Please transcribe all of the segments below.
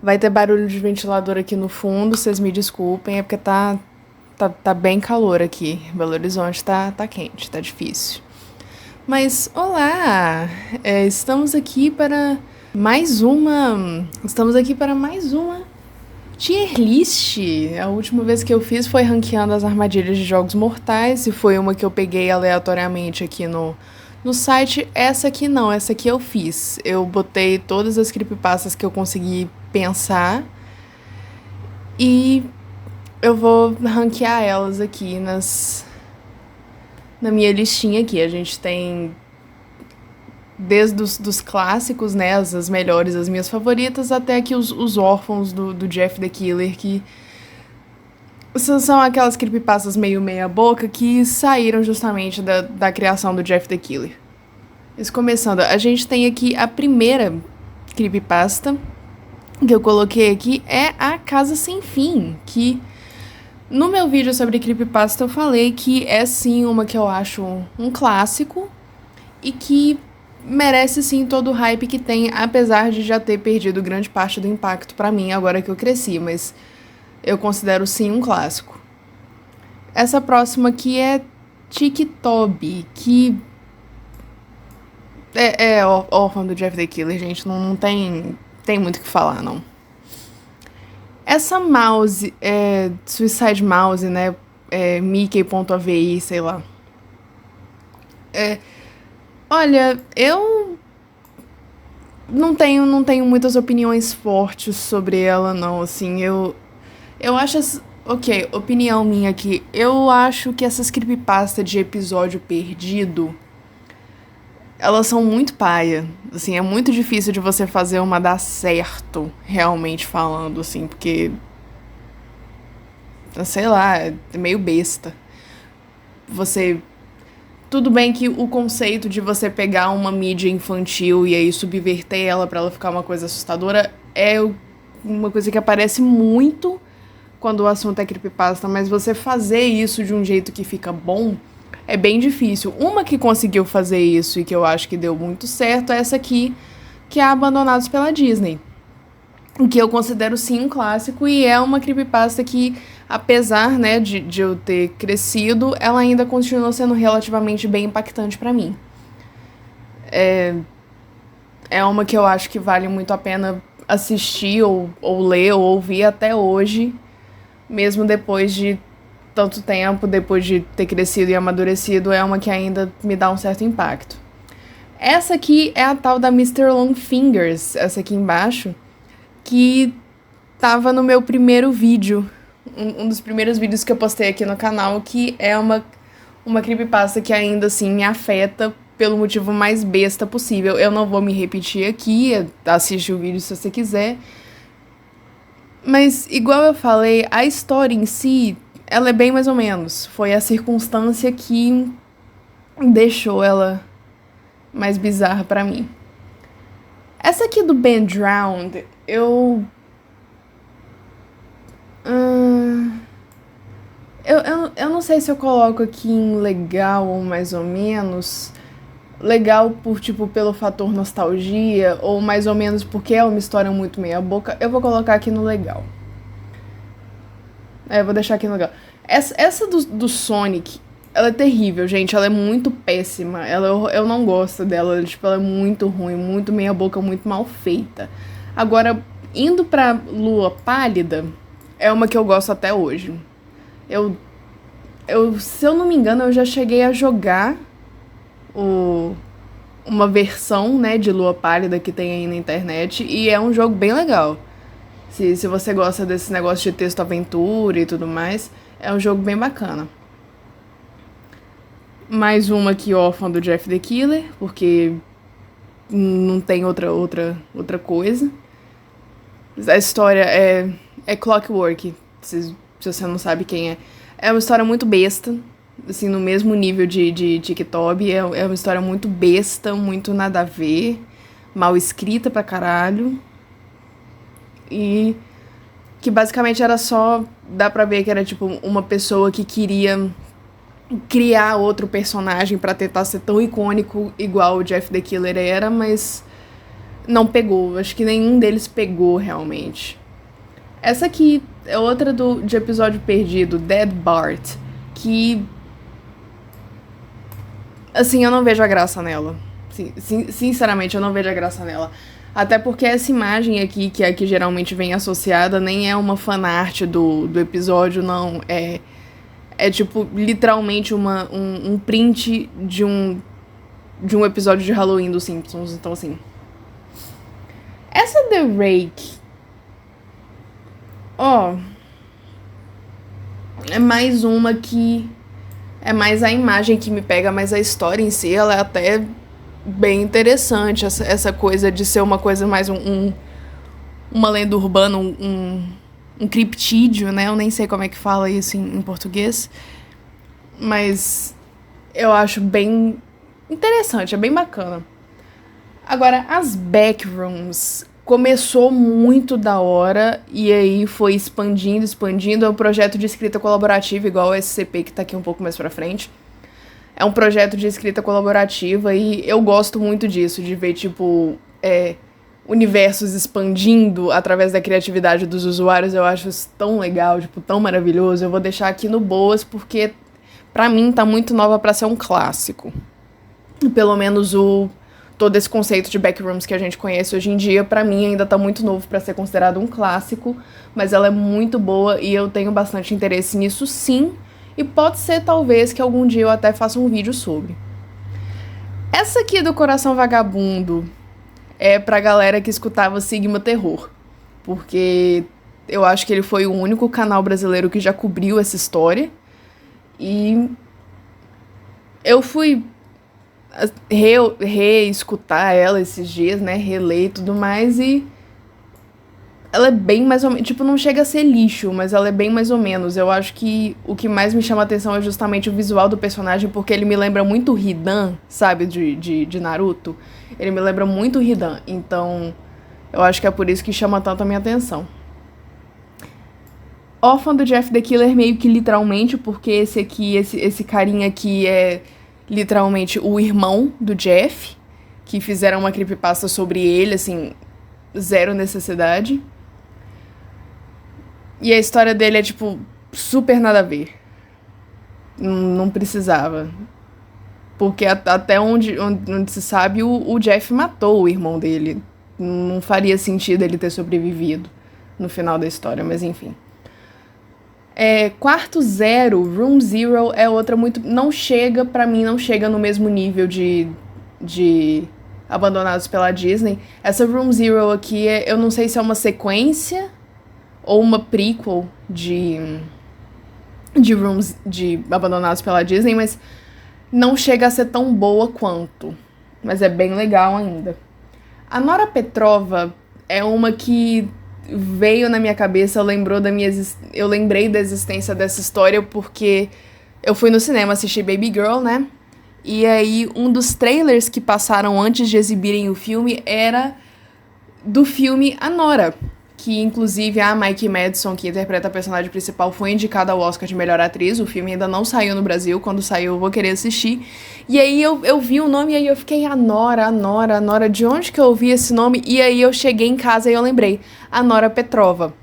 Vai ter barulho de ventilador aqui no fundo, vocês me desculpem, é porque tá bem calor aqui. Belo Horizonte tá quente, tá difícil. Mas, olá! Estamos aqui para mais uma... Estamos aqui para mais uma tier list. A última vez que eu fiz foi ranqueando as armadilhas de jogos mortais, e foi uma que eu peguei aleatoriamente aqui no site. Essa aqui não, essa aqui eu fiz. Eu botei todas as creepypastas que eu consegui pensar e eu vou ranquear elas aqui na minha listinha aqui. A gente tem desde dos clássicos, né, as melhores, as minhas favoritas, até aqui os órfãos do Jeff the Killer, que são aquelas creepypastas meio meia boca que saíram justamente da criação do Jeff the Killer. Mas começando, a gente tem aqui a primeira creepypasta que eu coloquei aqui, é a Casa Sem Fim, que no meu vídeo sobre creepypasta eu falei que é sim uma que eu acho um clássico e que merece sim todo o hype que tem, apesar de já ter perdido grande parte do impacto pra mim agora que eu cresci, mas eu considero sim um clássico. Essa próxima aqui é TikTok, que é órfã do Jeff the Killer, gente, não tem muito o que falar, não. Essa mouse, Suicide Mouse, né, Mickey.avi, sei lá. Olha, eu não tenho muitas opiniões fortes sobre ela, não, assim, eu acho... Ok, opinião minha aqui. Eu acho que essas creepypastas de episódio perdido, elas são muito paia. Assim, é muito difícil de você fazer uma dar certo, realmente falando, assim, porque... Sei lá, é meio besta. Tudo bem que o conceito de você pegar uma mídia infantil e aí subverter ela pra ela ficar uma coisa assustadora é uma coisa que aparece muito quando o assunto é creepypasta, mas você fazer isso de um jeito que fica bom é bem difícil. Uma que conseguiu fazer isso e que eu acho que deu muito certo é essa aqui, que é Abandonados pela Disney, que eu considero sim um clássico, e é uma creepypasta que, apesar, né, de eu ter crescido, ela ainda continua sendo relativamente bem impactante pra mim. É uma que eu acho que vale muito a pena assistir, ou ler, ou ouvir até hoje, mesmo depois de tanto tempo, depois de ter crescido e amadurecido, é uma que ainda me dá um certo impacto. Essa aqui é a tal da Mr. Longfingers, essa aqui embaixo, que tava no meu primeiro vídeo, um dos primeiros vídeos que eu postei aqui no canal, que é uma creepypasta que ainda assim me afeta pelo motivo mais besta possível. Eu não vou me repetir aqui, assiste o vídeo se você quiser. Mas, igual eu falei, a história em si, ela é bem mais ou menos. Foi a circunstância que deixou ela mais bizarra pra mim. Essa aqui do Ben Drowned, eu não sei se eu coloco aqui em legal ou mais ou menos. Legal pelo fator nostalgia, ou mais ou menos porque é uma história muito meia boca. Eu vou colocar aqui no legal. Eu vou deixar aqui no legal. Essa do Sonic, ela é terrível, gente. Ela é muito péssima. Eu não gosto dela. Ela é muito ruim, muito meia boca, muito mal feita. Agora, indo pra Lua Pálida, é uma que eu gosto até hoje. Se eu não me engano, eu já cheguei a jogar uma versão, né, de Lua Pálida que tem aí na internet, e é um jogo bem legal. Se você gosta desse negócio de texto-aventura e tudo mais, é um jogo bem bacana. Mais uma aqui, órfã do Jeff the Killer, porque não tem outra coisa. A história é Clockwork, se você não sabe quem é. É uma história muito besta, assim, no mesmo nível de TikTok. É uma história muito besta, muito nada a ver, mal escrita pra caralho. E que basicamente era só... Dá pra ver que era tipo uma pessoa que queria criar outro personagem pra tentar ser tão icônico igual o Jeff the Killer era, mas não pegou. Acho que nenhum deles pegou, realmente. Essa aqui é outra de episódio perdido, Dead Bart, que... Assim, eu não vejo a graça nela. Sinceramente, eu não vejo a graça nela. Até porque essa imagem aqui, que é a que geralmente vem associada, nem é uma fanart do episódio, não. É tipo, literalmente um print de um episódio de Halloween dos Simpsons. Então, assim... Essa The Rake... Ó... É mais uma que... É mais a imagem que me pega, mas a história em si, ela é até bem interessante. Essa coisa de ser uma coisa mais uma lenda urbana, um criptídeo, né? Eu nem sei como é que fala isso em português. Mas eu acho bem interessante, é bem bacana. Agora, as backrooms começou muito da hora e aí foi expandindo. É um projeto de escrita colaborativa, igual o SCP, que tá aqui um pouco mais pra frente. É um projeto de escrita colaborativa e eu gosto muito disso, de ver, tipo, universos expandindo através da criatividade dos usuários. Eu acho isso tão legal, tipo, tão maravilhoso. Eu vou deixar aqui no Boas porque, pra mim, tá muito nova pra ser um clássico. Pelo menos todo esse conceito de backrooms que a gente conhece hoje em dia, pra mim, ainda tá muito novo pra ser considerado um clássico, mas ela é muito boa e eu tenho bastante interesse nisso, sim, e pode ser, talvez, que algum dia eu até faça um vídeo sobre. Essa aqui do Coração Vagabundo é pra galera que escutava Sigma Terror, porque eu acho que ele foi o único canal brasileiro que já cobriu essa história, e eu fui reescutar ela esses dias, né, reler e tudo mais, e ela é bem mais ou menos, tipo, não chega a ser lixo, mas ela é bem mais ou menos. Eu acho que o que mais me chama a atenção é justamente o visual do personagem, porque ele me lembra muito Hidan, sabe, de Naruto. Ele me lembra muito Hidan, então eu acho que é por isso que chama tanto a minha atenção. Órfã do Jeff the Killer meio que literalmente, porque esse carinha aqui é literalmente o irmão do Jeff, que fizeram uma creepypasta sobre ele, assim, zero necessidade. E a história dele é, tipo, super nada a ver. Não precisava. Porque até onde se sabe, o Jeff matou o irmão dele. Não faria sentido ele ter sobrevivido no final da história, mas enfim. Quarto Zero, Room Zero, é outra muito... Não chega, pra mim, não chega no mesmo nível de Abandonados pela Disney. Essa Room Zero aqui, eu não sei se é uma sequência ou uma prequel de Abandonados pela Disney, mas não chega a ser tão boa quanto. Mas é bem legal ainda. A Nora Petrova é uma que veio na minha cabeça, eu lembrei da existência dessa história porque eu fui no cinema assistir Baby Girl, né? E aí um dos trailers que passaram antes de exibirem o filme era do filme A Nora, que inclusive a Mikey Madison, que interpreta a personagem principal, foi indicada ao Oscar de Melhor Atriz. O filme ainda não saiu no Brasil, quando saiu eu vou querer assistir. E aí eu vi o nome e aí eu fiquei, a Nora, de onde que eu ouvi esse nome? E aí eu cheguei em casa e eu lembrei, a Nora Petrova.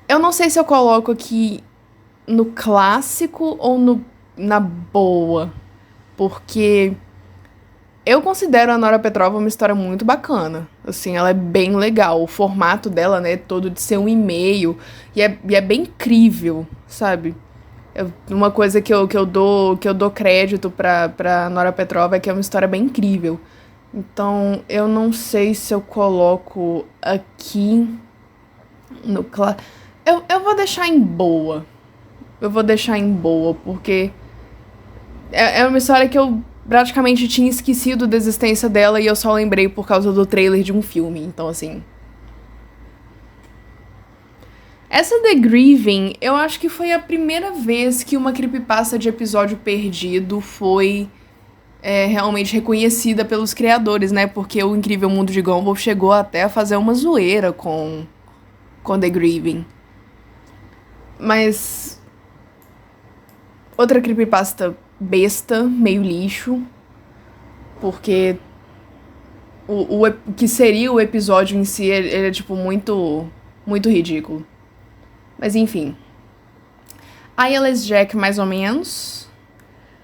Eu não sei se eu coloco aqui no clássico ou na boa, porque... Eu considero a Nora Petrova uma história muito bacana. Assim, ela é bem legal. O formato dela, né, todo de ser um e-mail. E é bem incrível, sabe? Uma coisa que eu dou crédito pra Nora Petrova é que é uma história bem incrível. Então, eu não sei se eu coloco aqui no... Eu vou deixar em boa. Porque é uma história que eu praticamente tinha esquecido da existência dela e eu só lembrei por causa do trailer de um filme, então assim... Essa The Grieving, eu acho que foi a primeira vez que uma creepypasta de episódio perdido foi realmente reconhecida pelos criadores, né? Porque o Incrível Mundo de Gumball chegou até a fazer uma zoeira com The Grieving. Mas... outra creepypasta besta, meio lixo, porque o que seria o episódio em si, ele é, tipo, muito, muito ridículo. Mas, enfim. Eyeless Jack, mais ou menos.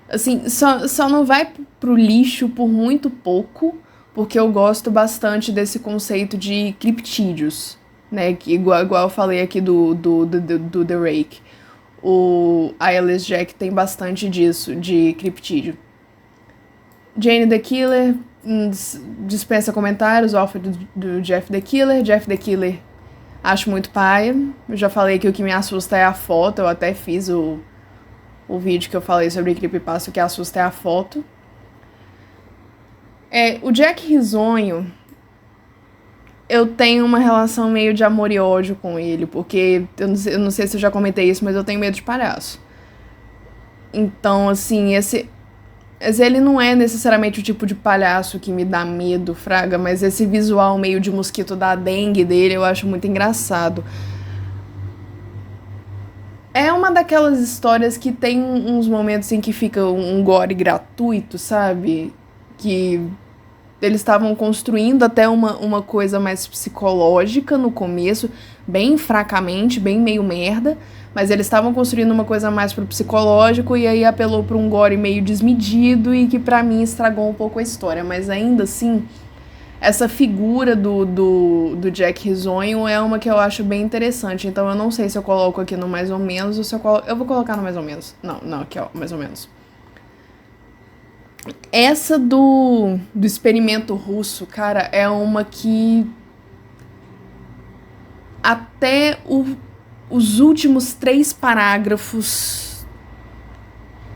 Assim, só não vai pro lixo por muito pouco, porque eu gosto bastante desse conceito de criptídeos, né? Igual eu falei aqui do The Rake. O Eyeless Jack tem bastante disso, de criptídeo. Jane the Killer, dispensa comentários, offer do Jeff the Killer. Jeff the Killer, acho muito paia. Eu já falei que o que me assusta é a foto, eu até fiz o vídeo que eu falei sobre creepypasta, o que assusta é a foto. O Jack Risonho, eu tenho uma relação meio de amor e ódio com ele, porque eu não sei se eu já comentei isso, mas eu tenho medo de palhaço. Então, assim, mas ele não é necessariamente o tipo de palhaço que me dá medo, fraga, mas esse visual meio de mosquito da dengue dele eu acho muito engraçado. É uma daquelas histórias que tem uns momentos em que fica um gore gratuito, sabe? Que eles estavam construindo até uma coisa mais psicológica no começo, bem fracamente, bem meio merda, mas eles estavam construindo uma coisa mais pro psicológico e aí apelou pra um gore meio desmedido e que pra mim estragou um pouco a história, mas ainda assim, essa figura do Jack Risonho é uma que eu acho bem interessante, então eu não sei se eu coloco aqui no mais ou menos ou se eu vou colocar no mais ou menos. Não, aqui ó, mais ou menos. Essa do experimento russo, cara, é uma que até os últimos 3 parágrafos.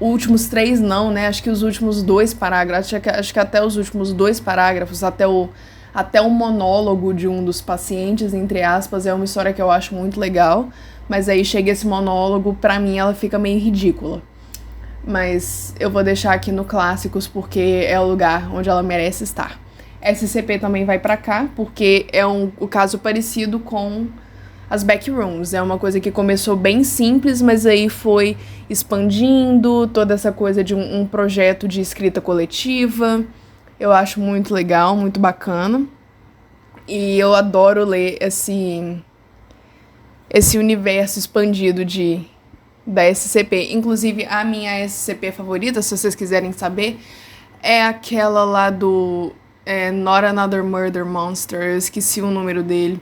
Últimos 3 não, né? Acho que os últimos 2 parágrafos. Acho que até os últimos 2 parágrafos, até o monólogo de um dos pacientes, entre aspas, é uma história que eu acho muito legal. Mas aí chega esse monólogo, pra mim ela fica meio ridícula. Mas eu vou deixar aqui no Clássicos porque é o lugar onde ela merece estar. SCP também vai pra cá porque é o caso parecido com as Backrooms. É uma coisa que começou bem simples, mas aí foi expandindo toda essa coisa de um projeto de escrita coletiva. Eu acho muito legal, muito bacana. E eu adoro ler esse universo expandido da SCP. Inclusive, a minha SCP favorita, se vocês quiserem saber, é aquela lá do Not Another Murder Monster. Eu esqueci o número dele.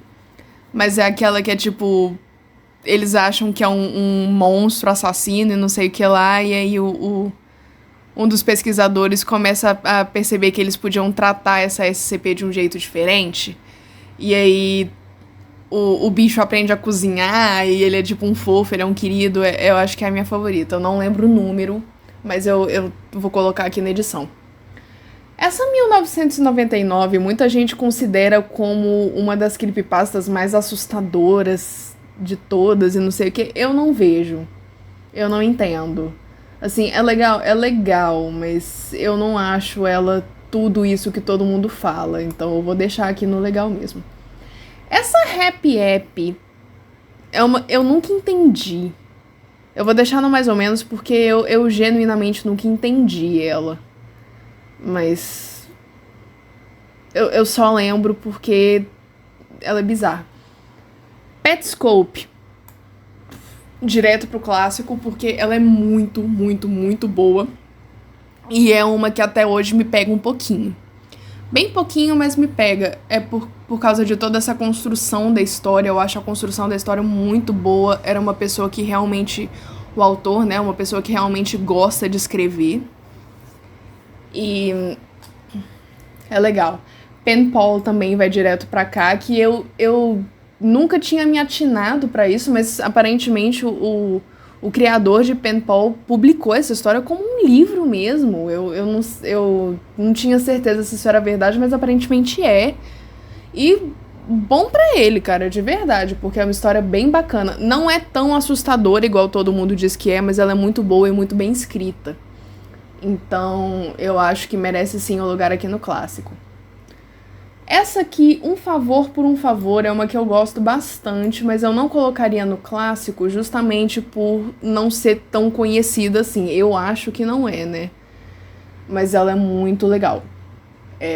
Mas é aquela que é tipo... Eles acham que é um monstro assassino e não sei o que lá. E aí um dos pesquisadores começa a perceber que eles podiam tratar essa SCP de um jeito diferente. E aí o bicho aprende a cozinhar e ele é tipo um fofo, ele é um querido. Eu acho que é a minha favorita. Eu não lembro o número, mas eu vou colocar aqui na edição. Essa 1999, muita gente considera como uma das creepypastas mais assustadoras de todas e não sei o que. Eu não vejo. Eu não entendo. Assim, é legal, mas eu não acho ela tudo isso que todo mundo fala. Então eu vou deixar aqui no legal mesmo. Essa Happy App eu nunca entendi. Eu vou deixar no mais ou menos porque eu genuinamente nunca entendi ela. Mas eu só lembro porque ela é bizarra. Petscope. Direto pro clássico, porque ela é muito, muito, muito boa. E é uma que até hoje me pega um pouquinho. Bem pouquinho, mas me pega. É por causa de toda essa construção da história. Eu acho a construção da história muito boa. Era uma pessoa que realmente... O autor, né? Uma pessoa que realmente gosta de escrever. E é legal. Penpal também vai direto pra cá, que eu nunca tinha me atinado pra isso, mas aparentemente o criador de Penpal publicou essa história como um livro mesmo. Eu não tinha certeza se isso era verdade, mas aparentemente é. E bom pra ele, cara, de verdade, porque é uma história bem bacana. Não é tão assustadora igual todo mundo diz que é, mas ela é muito boa e muito bem escrita. Então, eu acho que merece sim o lugar aqui no clássico. Essa aqui, Um Favor por um Favor, é uma que eu gosto bastante, mas eu não colocaria no clássico justamente por não ser tão conhecida assim. Eu acho que não é, né? Mas ela é muito legal.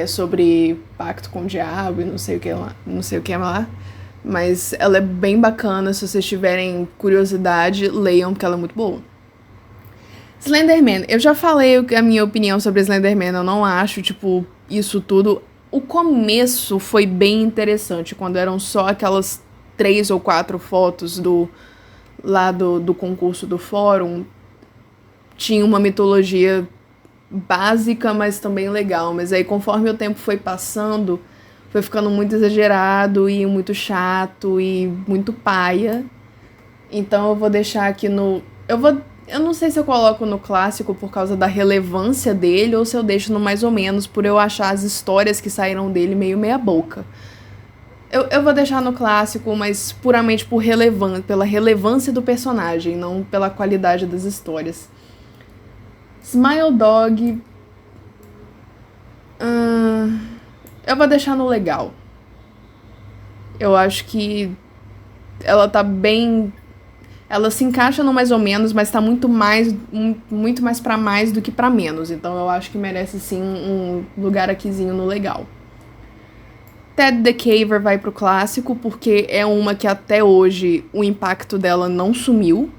sobre pacto com o diabo e não sei o que lá, não sei o que lá. Mas ela é bem bacana, se vocês tiverem curiosidade, leiam, porque ela é muito boa. Slenderman, eu já falei a minha opinião sobre Slenderman, eu não acho, tipo, isso tudo. O começo foi bem interessante, quando eram só aquelas 3 ou 4 fotos do concurso do fórum. Tinha uma mitologia básica, mas também legal. Mas aí, conforme o tempo foi passando, foi ficando muito exagerado e muito chato e muito paia. Então eu vou deixar aqui no... Eu não sei se eu coloco no clássico por causa da relevância dele ou se eu deixo no mais ou menos por eu achar as histórias que saíram dele meio meia boca. Eu vou deixar no clássico, mas puramente pela relevância do personagem, não pela qualidade das histórias. Smile Dog... eu vou deixar no legal. Eu acho que ela tá bem... Ela se encaixa no mais ou menos, mas tá muito mais pra mais do que pra menos. Então eu acho que merece sim um lugar aquizinho no legal. Ted the Caver vai pro clássico, porque é uma que até hoje o impacto dela não sumiu.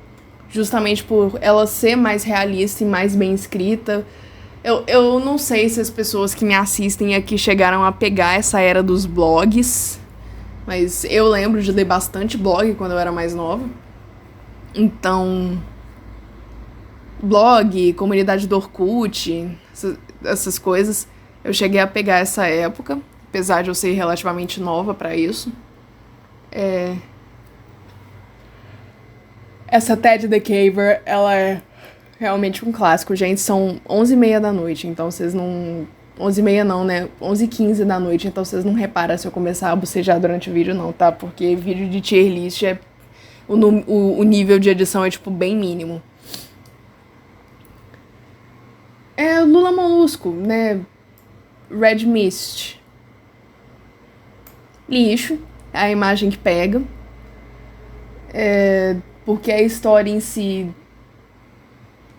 Justamente por ela ser mais realista e mais bem escrita. Eu não sei se as pessoas que me assistem aqui chegaram a pegar essa era dos blogs. Mas eu lembro de ler bastante blog quando eu era mais nova. Então, blog, comunidade do Orkut, essas coisas, eu cheguei a pegar essa época, apesar de eu ser relativamente nova pra isso. Essa Ted the Caver, ela é realmente um clássico, gente. São 11h30 da noite, então vocês não... 11h30 não, né? 11h15 da noite, então vocês não reparam se eu começar a bocejar durante o vídeo não, tá? Porque vídeo de tier list é... O nível de edição é, tipo, bem mínimo. Lula Molusco, né? Red Mist. Lixo. É a imagem que pega. Porque a história em si...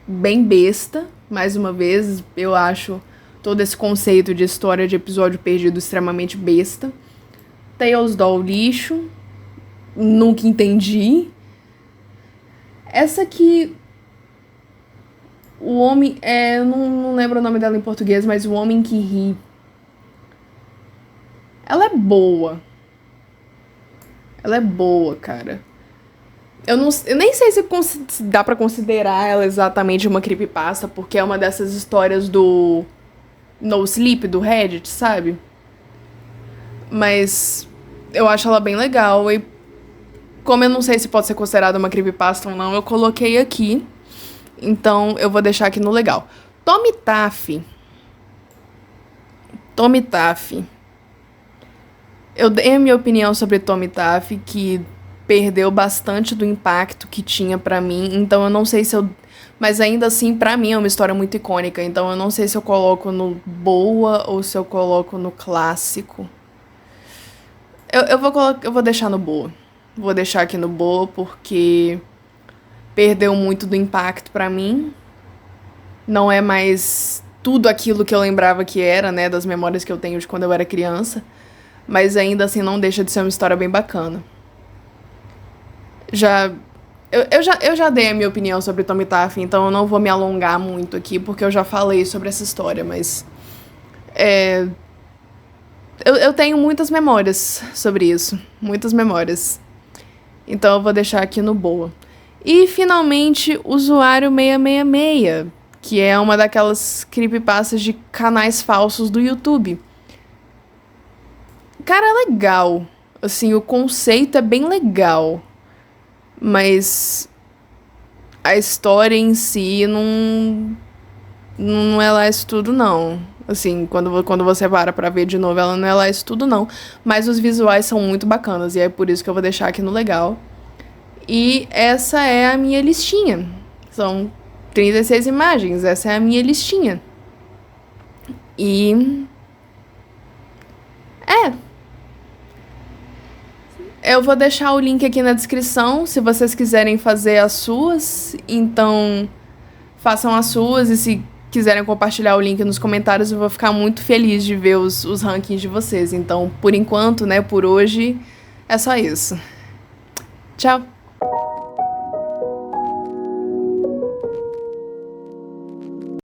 bem besta. Mais uma vez, eu acho todo esse conceito de história de episódio perdido extremamente besta. Tales Doll, lixo. Nunca entendi. Essa aqui... O Homem... eu não lembro o nome dela em português, mas O Homem que Ri. Ela é boa. Ela é boa, cara. Eu nem sei se dá pra considerar ela exatamente uma creepypasta, porque é uma dessas histórias do No Sleep, do Reddit, sabe? Mas eu acho ela bem legal e como eu não sei se pode ser considerada uma creepypasta ou não, eu coloquei aqui. Então eu vou deixar aqui no legal. Tommy Taff. Eu dei a minha opinião sobre Tommy Taff, que perdeu bastante do impacto que tinha pra mim. Então eu não sei se eu... Mas ainda assim, pra mim é uma história muito icônica. Então eu não sei se eu coloco no boa ou se eu coloco no clássico. Eu vou deixar no boa. Vou deixar aqui no boa porque perdeu muito do impacto pra mim. Não é mais tudo aquilo que eu lembrava que era, né? Das memórias que eu tenho de quando eu era criança. Mas ainda assim não deixa de ser uma história bem bacana. Eu já dei a minha opinião sobre Tommy Taff, então eu não vou me alongar muito aqui, porque eu já falei sobre essa história, mas... Eu tenho muitas memórias sobre isso. Muitas memórias. Então eu vou deixar aqui no boa. E, finalmente, Usuário 666, que é uma daquelas creepypastas de canais falsos do YouTube. Cara, é legal. Assim, o conceito é bem legal. Mas a história em si não é lá isso tudo, não. Assim, quando você para pra ver de novo, ela não é lá isso tudo, não. Mas os visuais são muito bacanas, e é por isso que eu vou deixar aqui no legal. E essa é a minha listinha. São 36 imagens, essa é a minha listinha. E... eu vou deixar o link aqui na descrição, se vocês quiserem fazer as suas. Então, façam as suas, e se quiserem compartilhar o link nos comentários, eu vou ficar muito feliz de ver os rankings de vocês. Então, por enquanto, né, por hoje, é só isso. Tchau!